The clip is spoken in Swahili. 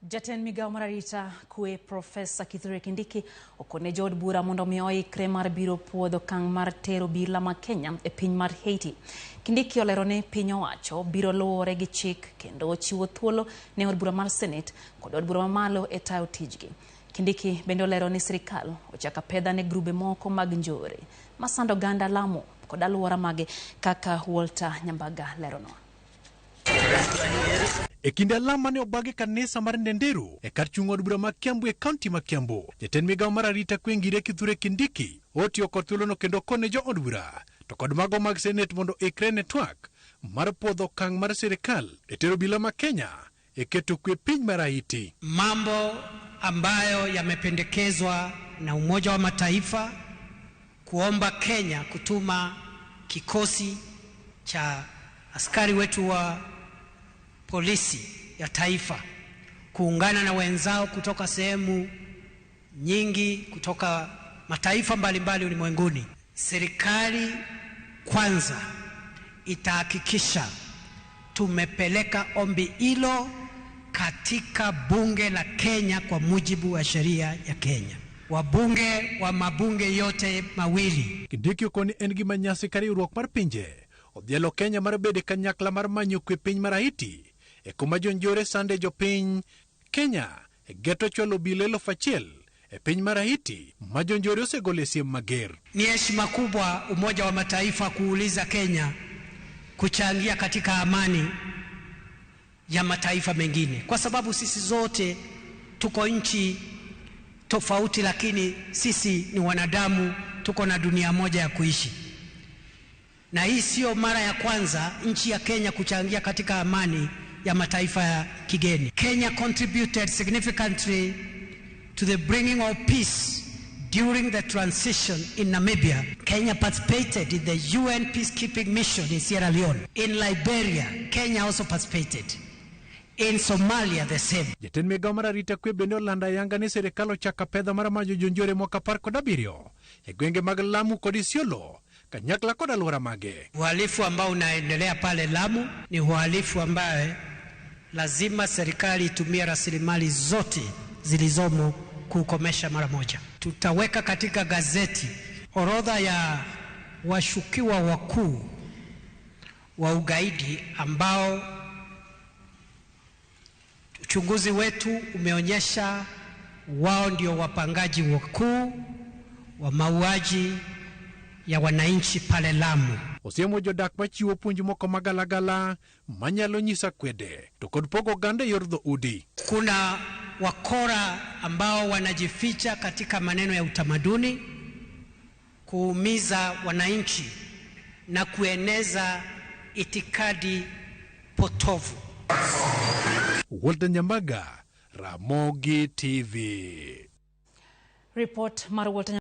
Jaten migao mararita kwe Profesa Kindiki okone jod bura mondo mioi kremar biro puodho kang mar tero obila ma Kenya e piny mar Haiti. Kindiki olero ne piny owacho biro luwore gi chik kendo chiwo thuolo ne od bura mar Senate kod od bura mamalo e tayo tijgi. Kindiki bende olero ni sirikal ochaka pedha ne grube moko mag njore masando ganda Lamu kod aluora mage kaka Walter Nyambaga lerono. E kinde lama ne obagi kanisa mar Ndenderu e kar chung od bura ma Kiambu e kaunti ma Kiambu. Jatend migao mar arita kwe ngire Kithure Kindiki otiyo kod thuolono kendo kone jo od bura to kod mago mag Senate mondo ikre ne twak mar puodho kang mar sirikal e tero obila ma Kenya e keto kwe piny mar Haiti. Mambo ambayo yamependekezwa na Umoja wa Mataifa kuomba Kenya kutuma kikosi cha askari wetu wa polisi ya taifa kuungana na wenzao kutoka sehemu nyingi kutoka mataifa mbalimbali ulimwenguni. Serikali kwanza itahakikisha tumepeleka ombi hilo katika bunge la Kenya kwa mujibu wa sheria ya Kenya. Wabunge wa mabunge yote mawili. Kindiki okoni en gima nyasi kari riwruok mar pinje odhielo Kenya mar bede kanyakla mar manyo kwe piny mar Haiti e kuma jonjore sande jopiny. Kenya e geto chwalo obila 1,000 e piny mar Haiti ma jonjore osegolo siem mager. Ni heshima kubwa Umoja wa Mataifa kuuliza Kenya kuchangia katika amani ya mataifa mengine, kwa sababu sisi zote tuko nchi tofauti, lakini sisi ni wanadamu, tuko na dunia moja ya kuishi. Na hii sio mara ya kwanza nchi ya Kenya kuchangia katika amani ya mataifa ya kigeni. Kenya contributed significantly to the bringing of peace during the transition in Namibia. Kenya participated in the UN peacekeeping mission in Sierra Leone. In Liberia, Kenya also participated. In Somalia, the same. Jatend migao mar arita kwe bende olanda yanga ni sirikal ochaka pedha mar majo jonjore mwaka 17 e gwenge mag Lamu kod Isiolo kanyakla kod aluora mage. Uhalifu ambao unaendelea pale Lamu ni uhalifu ambaye lazima serikali itumie rasilimali zote zilizomo kukomesha mara moja. Tutaweka katika gazeti orodha ya washukiwa wakuu wa ugaidi ambao uchunguzi wetu umeonyesha wao ndio wapangaji wakuu wa mauaji ya wananchi pale Lamu. Osiemo jodak machiwo puonj moko magalagala manyalo nyisa kwede to kod pogo ganda yor dhoudi. Kuna wakora ambao wanajificha katika maneno ya utamaduni kuumiza wananchi na kueneza itikadi potovu. Walter Nyambaga, Ramogi TV. Report Walter